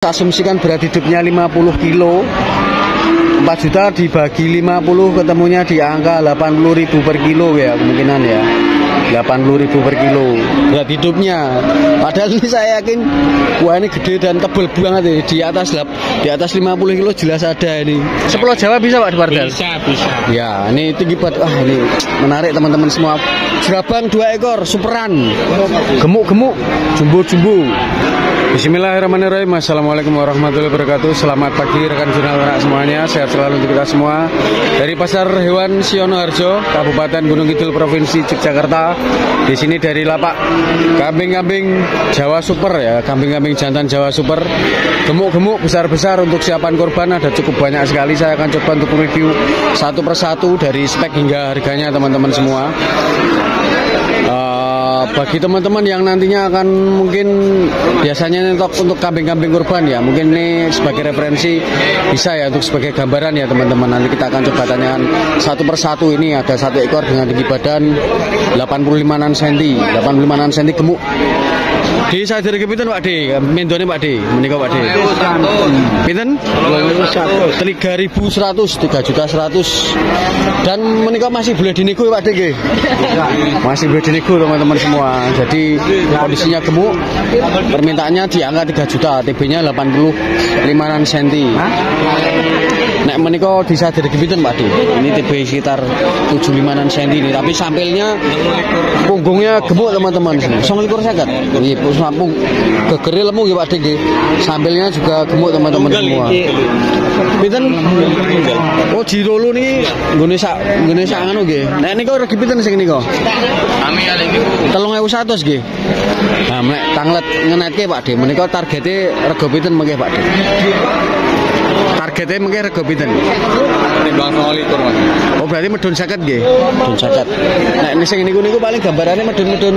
Asumsikan berat hidupnya 50 kilo, 4 juta dibagi 50 ketemunya di angka 80.000 per kilo ya, kemungkinan ya 80.000 per kilo berat hidupnya. Padahal ini saya yakin wah ini gede dan tebel banget ya, di atas 50 kilo jelas ada ini. Sepuluh Jawa bisa Pak Depardel? Bisa Ya ini tinggi banget. Wah ini menarik teman-teman semua. Jerabang 2 ekor superan, gemuk-gemuk, jumbo-jumbo. Bismillahirrahmanirrahim. Assalamualaikum warahmatullahi wabarakatuh. Selamat pagi rekan jurnal anak semuanya. Sehat selalu untuk kita semua. Dari Pasar Hewan Sionoharjo, Kabupaten Gunung Kidul, Provinsi Yogyakarta. Di sini dari lapak kambing-kambing Jawa Super ya, kambing-kambing jantan Jawa Super. Gemuk-gemuk, besar-besar untuk siapan korban ada cukup banyak sekali. Saya akan coba untuk review satu persatu dari spek hingga harganya teman-teman semua. Bagi teman-teman yang nantinya akan mungkin biasanya untuk kambing-kambing kurban ya, mungkin ini sebagai referensi bisa ya untuk sebagai gambaran ya teman-teman. Nanti kita akan coba tanyakan satu persatu. Ini ada 1 ekor dengan tinggi badan 85 cm, 85 cm gemuk. Di saya dari pinten Pak D, mendone Pak D, menika Pak D. Pinten? 3.100, 3.100.000. Dan menika masih boleh dinego Pak D nggih. Masih boleh dinego teman-teman semua. Jadi kondisinya gemuk, permintaannya di angka 3 juta, TB-nya 85 cm. Nek menika disadari pinten Pak D. Ini TB sekitar 75 cm ini, tapi sampilnya punggungnya gemuk teman-teman. 29 nggih, sampung gegere lemu nggih Pak D nggih. Sampilnya juga gemuk teman-teman semua. Pinten? Oh, Jirolo niki nggone sak anu nggih. Nek niku regi pinten sing nika? Kami kali niku 3.100 nggih. Nah, nek tanglet ngenetke Pak D, menika targete rega pinten mengke Pak D? Targetnya mungkin rego pinten? Timbang 9 Mas. Oh berarti medun 50 nggih. Medun 50. Nah ini sing niku paling gambarannya medun 100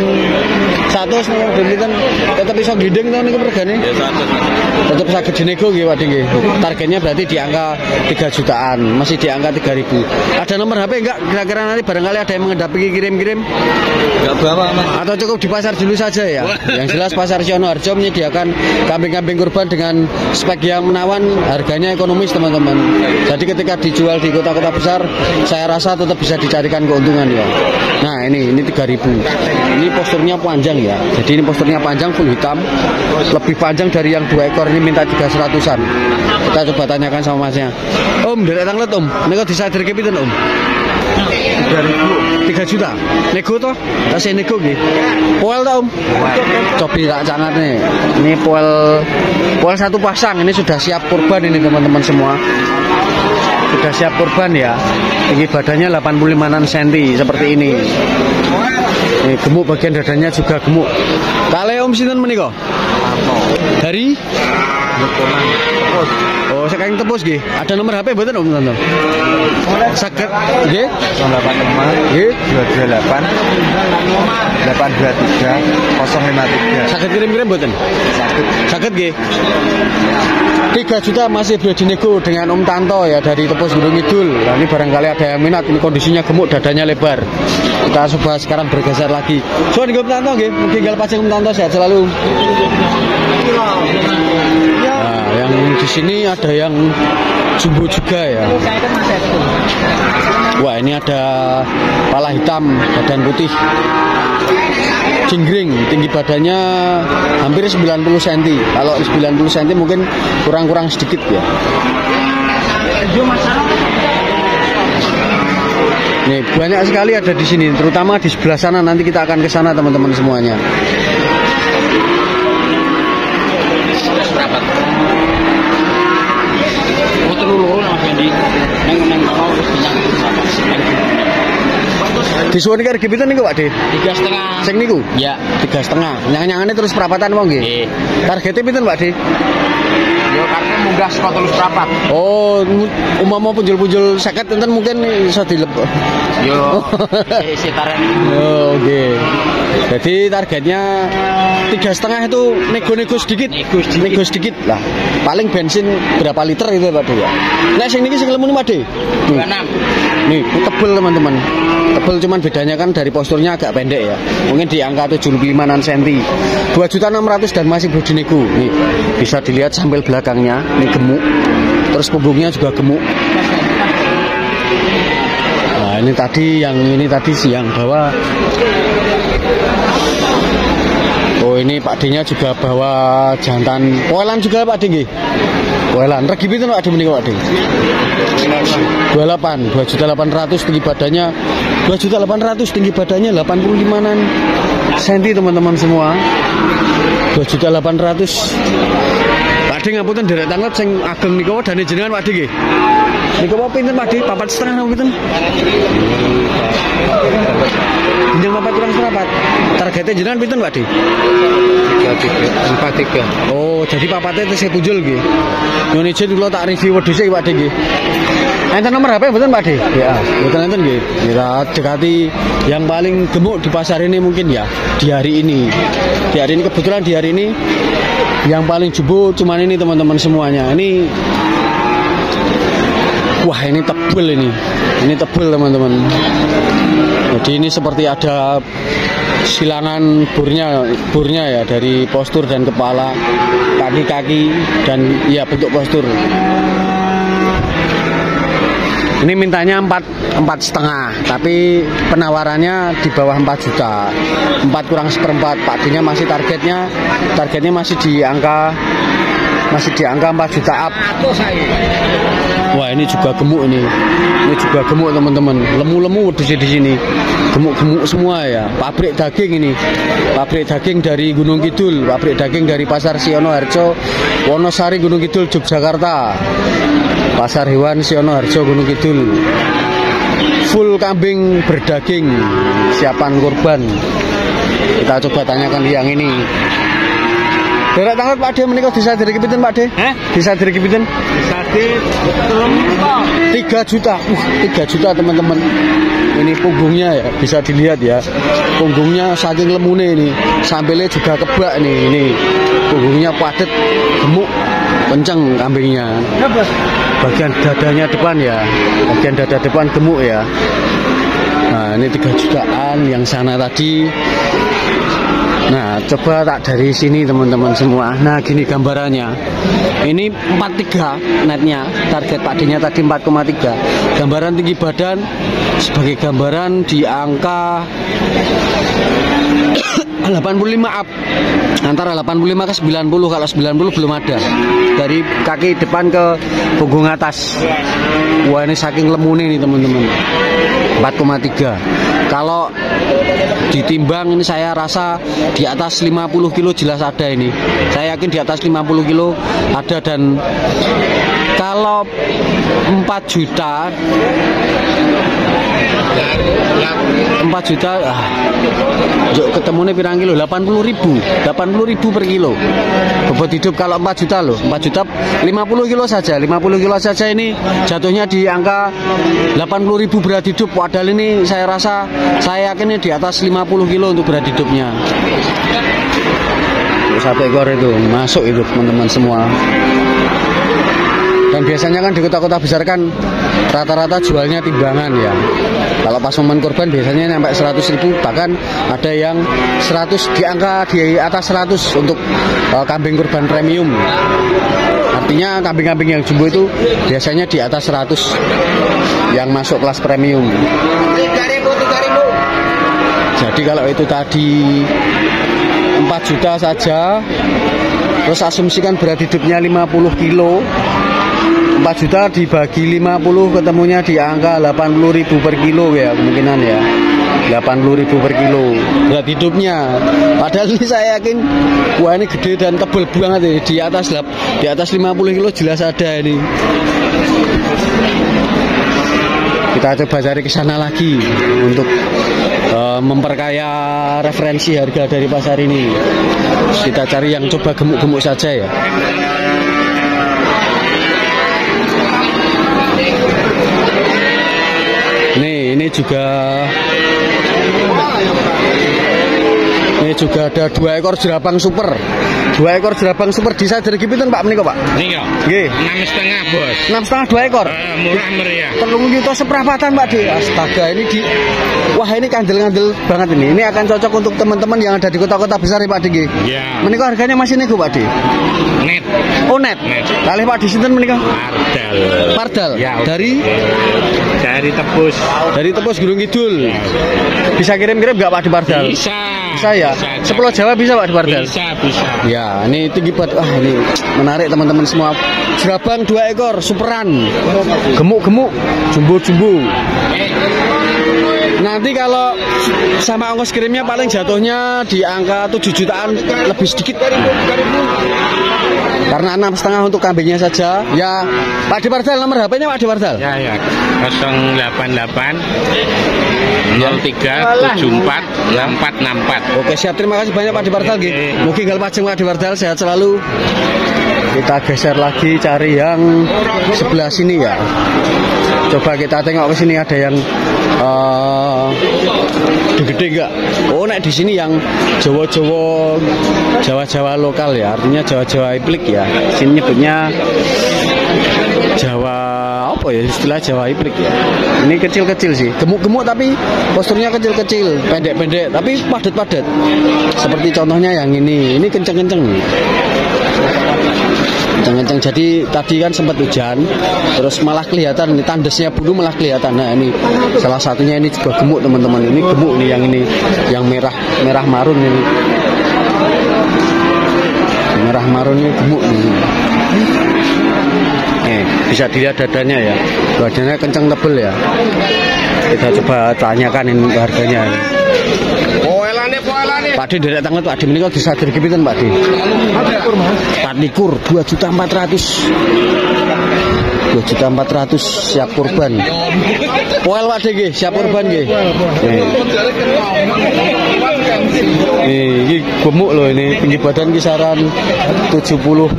nih medun pinten. Tetep iso glinding to niku regane? Ya 100. Tetep saged dinego nggih Pak nggih. Targetnya berarti di angka 3 jutaan, masih di angka 3.000. Ada nomor HP enggak kira-kira nanti barangkali ada yang menghadapi kirim-kirim? Enggak bawa Mas. Atau cukup di pasar dulu saja ya? Yang jelas Pasar Sionoharjo menyediakan kambing-kambing kurban dengan spek yang menawan, harganya ekonomis teman-teman. Jadi ketika dijual di kota-kota besar, saya rasa tetap bisa dicarikan keuntungan ya. Nah ini 3.000. Ini posturnya panjang ya. Jadi ini posturnya panjang, full hitam, lebih panjang dari yang 2 ekor ini, minta 300-an. Kita coba tanyakan sama masnya. Om, dari tanglet Om, ini kok disadari pinten Om? 3 juta. Nego toh? Kasih nego nggih. Poel toh Om? Cobi tak cangat nih. Ini poel 1 pasang, ini sudah siap kurban ini teman-teman semua. Sudah siap kurban ya. Tinggi badannya 85 cm seperti ini. Ini gemuk, bagian dadanya juga gemuk. Kale Om sinten menika? Dari Oh, sekarang tepus nggih. Ada nomor HP mboten Om Tonton? Saged nggih? 085 Nggih, 228 823 053. saged kirim-kirim mboten? Saged nggih. 3 juta masih boleh dinego dengan Om Tanto ya dari Tepus Gunung Kidul. Nah, ini barangkali ada yang minat, ini kondisinya gemuk, dadanya lebar. Kita coba sekarang bergeser lagi. So, Om Tanto nggih, tinggal pasang Om Tanto, sehat selalu. Nah, yang di sini ada yang jumbo juga ya. Wah, ini ada pala hitam, badan putih, cingring, tinggi badannya hampir 90 cm. Kalau 90 cm mungkin kurang sedikit ya. Nih, banyak sekali ada di sini, terutama di sebelah sana. Nanti kita akan ke sana teman-teman semuanya. Disuwun iki harga pinten niku Pak D? 3,5. Sing niku? Ya. 3,5. Nyang-nyangane terus perapatan wong nggih. Nggih. Targete pinten Pak D? Yo karena munggah saka 300. Oh, umpama punjul-punjul 50 enten mungkin iso dilep. Yo sekitaran. Oh, oke. Jadi targetnya 3,5 itu nego-nego sedikit. Nego sedikit lah. Paling bensin berapa liter itu Pak De ya. Nah, sing niki sing lemu Pak De. 26. Nih, tebel teman-teman. Tebel cuman bedanya kan dari posturnya agak pendek ya. Mungkin di angka 75 cm. 2.600.000 dan masih bodi nego. Nih, bisa dilihat sampil belakangnya, ini gemuk. Terus punggungnya juga gemuk. Nah, ini tadi siang bawa. Oh, ini Pak D-nya juga bawa jantan poelan juga Pak D nggih. Poelan regi pinten Pak D menika Pak D? 28, 2.800.000 tinggi badannya. 2.800.000 tinggi badannya 85-an cm teman-teman semua. 2.800.000. Pak D ngapunten derek tanglet sing ageng nika dane jenengan Pak D nggih. Nika apa pinten Pak D? 4,5 napa pinten? Jeneng 4,4. Targetnya jenengan pinten Pak D? 43. Oh, jadi papatnya tesih punjul nggih. Nyun izin kula tak review wedhus iki Pak D nggih. Enten nomor HP mboten Pak D? Ya, mboten enten nggih. Kita dekati yang paling gemuk di pasar ini mungkin ya di hari ini. Di hari ini kebetulan di hari ini yang paling jumbo cuman ini teman-teman semuanya. Ini wah, ini tebel ini. Ini tebel teman-teman. Jadi ini seperti ada silangan burnya ya dari postur dan kepala, kaki-kaki dan ya bentuk postur. Ini mintanya 4,5, tapi penawarannya di bawah 4 juta. 4 kurang seperempat. Pak D-nya masih targetnya masih di angka 4 juta up. Wah, ini juga gemuk ini. Ini juga gemuk teman-teman. Lemu-lemu di sini. Gemuk-gemuk semua ya. Pabrik daging ini. Pabrik daging dari Gunung Kidul, pabrik daging dari Pasar Siono Harjo, Wonosari Gunung Kidul, Yogyakarta. Pasar hewan Siono Harjo Gunung Kidul. Full kambing berdaging, siapan kurban. Kita coba tanyakan yang ini. Derek tanglet Pak D menika disadiri pinten Pak D? Disadiri pinten? Disadiri 3 juta. 3 juta teman-teman. Ini punggungnya ya, bisa dilihat ya. Punggungnya saking lemune ini. Sampelnya juga kebak nih. Ini punggungnya padat, gemuk, kenceng kambingnya. Bagian dadanya depan ya. Bagian dada depan gemuk ya. Nah, ini 3 jutaan yang sana tadi. Nah, coba tak dari sini teman-teman semua. Nah, gini gambarannya. Ini 43 netnya. Target Pak D-nya tadi 4,3. Gambaran tinggi badan sebagai gambaran di angka 85 up. Antara 85 ke 90. Kalau 90 belum ada. Dari kaki depan ke punggung atas. Wah, ini saking lemune nih teman-teman. 4,3. Kalau ditimbang ini saya rasa di atas 50 kilo jelas ada ini. Saya yakin di atas 50 kilo ada. Dan kalau 4 juta 4 juta ketemunya pirang kilo? 80.000 per kilo bobot hidup. Kalau 4 juta loh, 4 juta 50 kilo saja. 50 kilo saja ini jatuhnya di angka 80.000 berat hidup. Padahal ini saya rasa, saya yakin ini di atas 50 kilo untuk berat hidupnya. 1 ekor itu masuk itu teman-teman semua. Dan biasanya kan di kota-kota besar kan rata-rata jualnya timbangan ya. Kalau pas momen kurban biasanya sampai 100.000, bahkan ada yang 100 di angka di atas 100 untuk kambing kurban premium. Artinya kambing-kambing yang jumbo itu biasanya di atas 100 yang masuk kelas premium. 3.000. Jadi kalau itu tadi 4 juta saja, terus asumsikan berat hidupnya 50 kilo, 4 juta dibagi 50 ketemunya di angka 80.000 per kilo ya, kemungkinan ya 80.000 per kilo berat hidupnya. Padahal ini saya yakin wah ini gede dan tebel banget ya. Di atas 50 kilo jelas ada ini. Kita coba cari ke sana lagi untuk memperkaya referensi harga dari pasar ini. Kita cari yang coba gemuk-gemuk saja ya. juga ada 2 ekor jerapang super. 2 ekor jerapang super di sadar pinten Pak menika Pak? Nika. Nggih. 6,5 bos. 6,5 2 ekor. Murah meriah. 3 juta seperempatan Pak De. Astaga ini wah ini kandel-kandel banget ini. Ini akan cocok untuk teman-teman yang ada di kota-kota besar ya Pak De nggih. Iya. Menika harganya masih nego Pak De. Net. Oh net. Kalih Pak De sinten menika? Pardal. Pardal. Ya, dari Tebus. Dari Tebus Gunung Kidul. Bisa kirim-kirim enggak Pak De Pardal? Bisa. Bisa ya. Sepuluh Jawa bisa Pak De Pardal? Bisa. Ya, ini tinggi banget. Wah, ini menarik teman-teman semua. Jerapang 2 ekor, superan. Gemuk-gemuk, jumbo-jumbo. Nanti kalau sama ongkos kirimnya paling jatuhnya di angka 7 jutaan lebih sedikit. Karena 6,5 untuk kambingnya saja. Ya, Pak De Pardal nomor HP-nya Pak De Pardal. Ya. 088 03 74 6464. Oke, siap. Terima kasih banyak Pak De Pardal nggih. Mugi gal pajeng Pak De Pardal sehat selalu. Kita geser lagi cari yang sebelah sini ya. Coba kita tengok ke sini ada yang gede enggak? Oh, nek di sini yang Jawa lokal ya, artinya Jawa Iplik ya. Sini nyebutnya Jawa apa ya, istilah Jawa Iplik ya. Ini kecil-kecil sih, gemuk-gemuk tapi posturnya kecil-kecil, pendek-pendek tapi padat-padat. Seperti contohnya yang ini kenceng-kenceng. Kenceng-kenceng. Jadi tadi kan sempat hujan, terus malah kelihatan ini tandesnya bulu malah kelihatan. Nah ini salah satunya ini juga gemuk teman-teman. Ini gemuk nih yang merah marun ini. Merah marun ini gemuk nih. Bisa dilihat dadanya ya. Dadanya kenceng tebel ya. Kita coba tanyakan ini harganya. Pak De derek tangan Pak De menika disadar pinten Pak De? 24 2.400.000 siap kurban. Poel Pak De nggih, siap kurban nggih. Ini gemuk loh ini, tinggi badan kisaran 70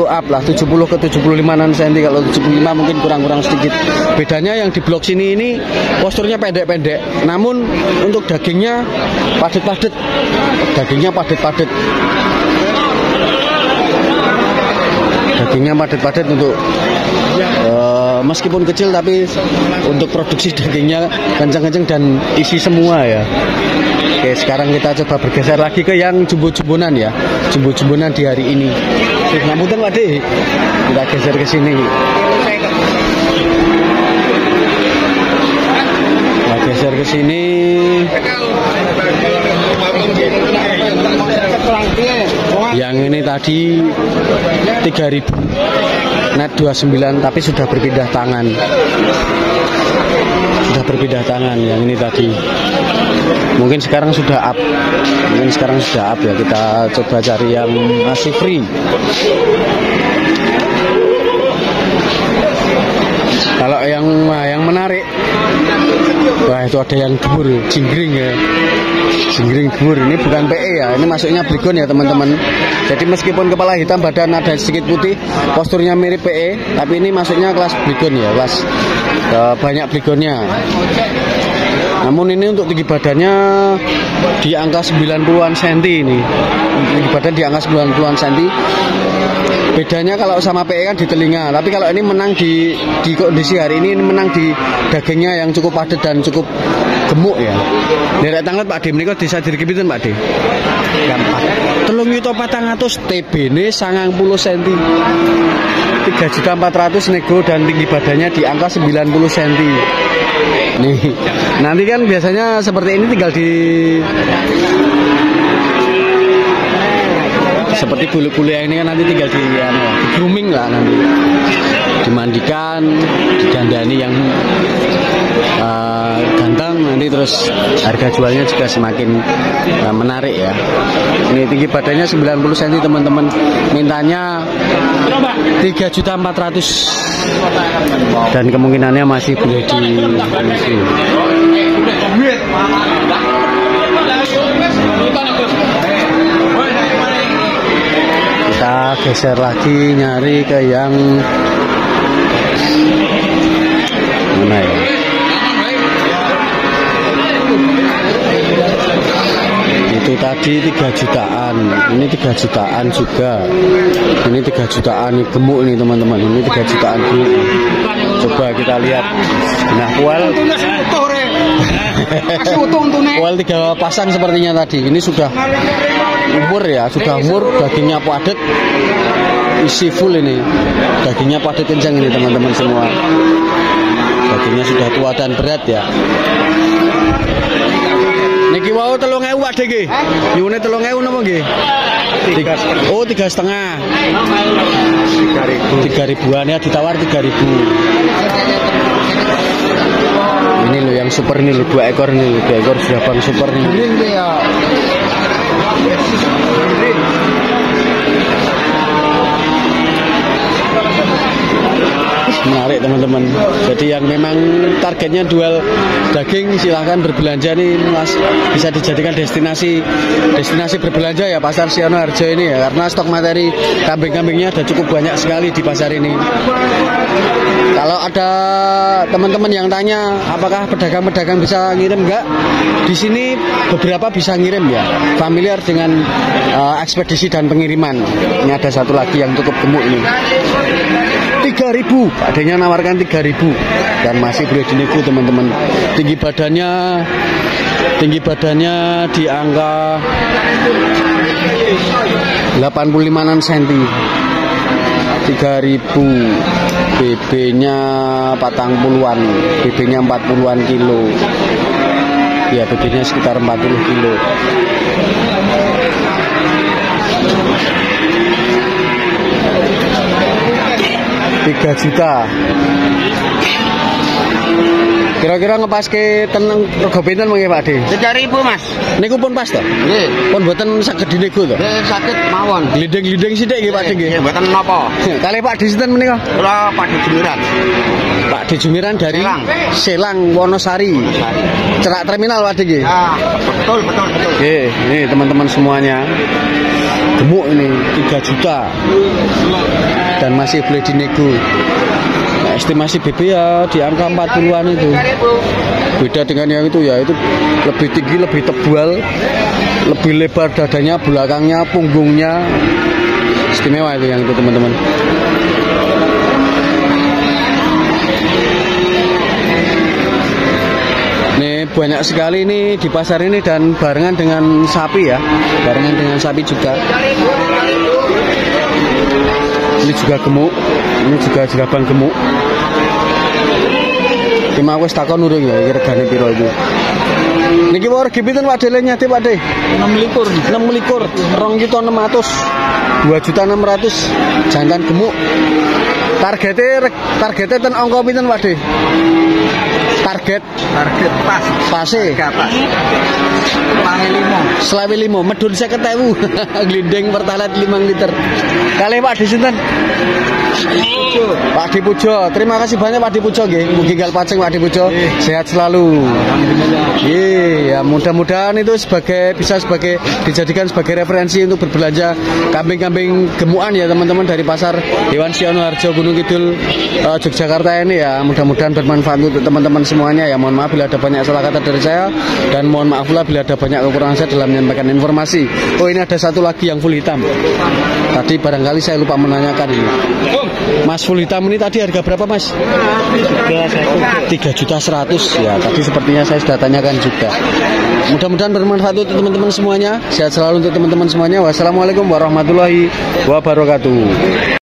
up lah, 70 ke 75 cm. Kalau 75 mungkin kurang sedikit. Bedanya yang di blok sini ini posturnya pendek-pendek, namun untuk dagingnya padat-padat. Dagingnya padat-padat untuk meskipun kecil tapi untuk produksi dagingnya kencang-kencang dan isi semua ya. Oke, sekarang kita coba bergeser lagi ke yang jumbo-jumbonan ya. Jumbo-jumbonan di hari ini. Ngapunten Pak De. Kita geser ke sini. Kita geser ke sini. Yang ini tadi 3.000 net 29 tapi sudah berpindah tangan. Yang ini tadi. Mungkin sekarang sudah up ya. Kita coba cari yang masih free. Kalau yang menarik, wah itu ada yang gemur, jinggring ya. Jinggring gemur ini bukan PE ya, ini masuknya Brigon ya teman-teman. Jadi meskipun kepala hitam badan ada sedikit putih, posturnya mirip PE, tapi ini masuknya kelas Brigon ya, kelas banyak Brigonnya. Namun ini untuk tinggi badannya di angka 90-an cm ini. Tinggi badan di angka 90-an cm. Bedanya kalau sama PE kan di telinga, tapi kalau ini menang di kondisi hari ini menang di dagingnya yang cukup padat dan cukup gemuk ya. Derek tangan Pak De menika disadari pinten Pak De? Gampang. 3.400.000 TB-ne 90 cm. 3.400.000 nego dan tinggi badannya di angka 90 cm. Nih, nanti kan biasanya seperti ini tinggal seperti bulu-bulu yang ini kan nanti tinggal di grooming lah nanti, dimandikan, didandani yang ganteng, nanti terus harga jualnya juga semakin menarik ya. Ini tinggi badannya 90 cm teman-teman, mintanya 3.400.000 dan kemungkinannya masih boleh diisi. Kita geser lagi nyari ke yang mana ya? Itu tadi 3 jutaan, ini 3 jutaan juga. Ini 3 jutaan gemuk ini teman-teman, ini 3 jutaan gemuk. Coba kita lihat. Nah, kual kual 3 pasang sepertinya tadi. Ini sudah umur ya, sudah umur, dagingnya padat, isi full ini. Dagingnya padat kencang ini teman-teman semua. Dagingnya sudah tua dan berat ya. Niki wau 3.000 Pak De nggih. Nyuwune 3.000 napa nggih? Oh, 3,5. 3.000-an ya, ditawar 3.000. Ini loh yang super ini loh, 2 ekor ini loh, 2 ekor Jerapang super ini. Menarik teman-teman. Jadi yang memang targetnya jual daging silahkan berbelanja nih, Mas. Bisa dijadikan destinasi berbelanja ya pasar Siono Harjo ini ya, karena stok materi kambing-kambingnya ada cukup banyak sekali di pasar ini. Kalau ada teman-teman yang tanya apakah pedagang-pedagang bisa ngirim enggak, di sini beberapa bisa ngirim ya, familiar dengan ekspedisi dan pengiriman. Ini ada satu lagi yang cukup gemuk ini. 3.000, adanya nawarkan 3.000 dan masih boleh dinego teman-teman. Tinggi badannya di angka 85 cm. 3.000. BB-nya 40-an, BB-nya 40-an kilo. Ya, BB-nya sekitar 40 kilo. Rp3 juta. Kira-kira ngepas ke tenang rego pinten mengke Pak De? 3.000 Mas. Niku pun pas to? Nggih. Pun mboten saged dinego to? Nggih saged mawon. Glinding-glinding sithik nggih Pak De nggih. Nggih mboten napa. Kalih Pak De sinten menika? Kula Pak De Jumiran. Pak De Jumiran dari Selang Wonosari. Cerak terminal Pak De nggih. Ya, betul. Nggih, ini teman-teman semuanya. Gemuk ini 3 juta. Dan masih boleh dinego. Nah, estimasi BB ya di angka 40-an itu. Beda dengan yang itu ya, itu lebih tinggi, lebih tebal, lebih lebar dadanya, belakangnya, punggungnya. Istimewa itu yang itu teman-teman. Nih banyak sekali nih di pasar ini dan barengan dengan sapi ya, barengan dengan sapi juga. Ini juga gemuk, ini juga jerapang gemuk. Cuma wis takon urung ya, regane piro iki. Niki wae regi pinten Pak De nyate Pak De? 6 likur, 2.600. 2.600 jantan gemuk. Targetnya ten angka pinten Pak De? Target pas. Pase. Pas. Selawe 5, medun 50.000. Glinding pertalite 5 liter. Kalih Pak De sinten? Pak De Pujo. Terima kasih banyak Pak De Pujo nggih. Mugi gal paceng Pak De Pujo. Sehat selalu. Nggih, ya mudah-mudahan itu bisa dijadikan sebagai referensi untuk berbelanja kambing-kambing gemukan ya teman-teman dari pasar Hewan Siono Harjo Gunung Kidul Yogyakarta ini ya. Mudah-mudahan bermanfaat untuk teman-teman semuanya ya. Mohon maaf bila ada banyak salah kata dari saya dan mohon maaf pula bila ada banyak kekurangan saya dalam menyampaikan informasi. Oh, ini ada satu lagi yang full hitam. Tadi barangkali saya lupa menanyakan ini. Mas full hitam ini tadi harga berapa Mas? 3.100.000 ya. Tadi sepertinya saya sudah tanyakan juga. Mudah-mudahan bermanfaat untuk teman-teman semuanya. Sehat selalu untuk teman-teman semuanya. Wassalamualaikum warahmatullahi wabarakatuh.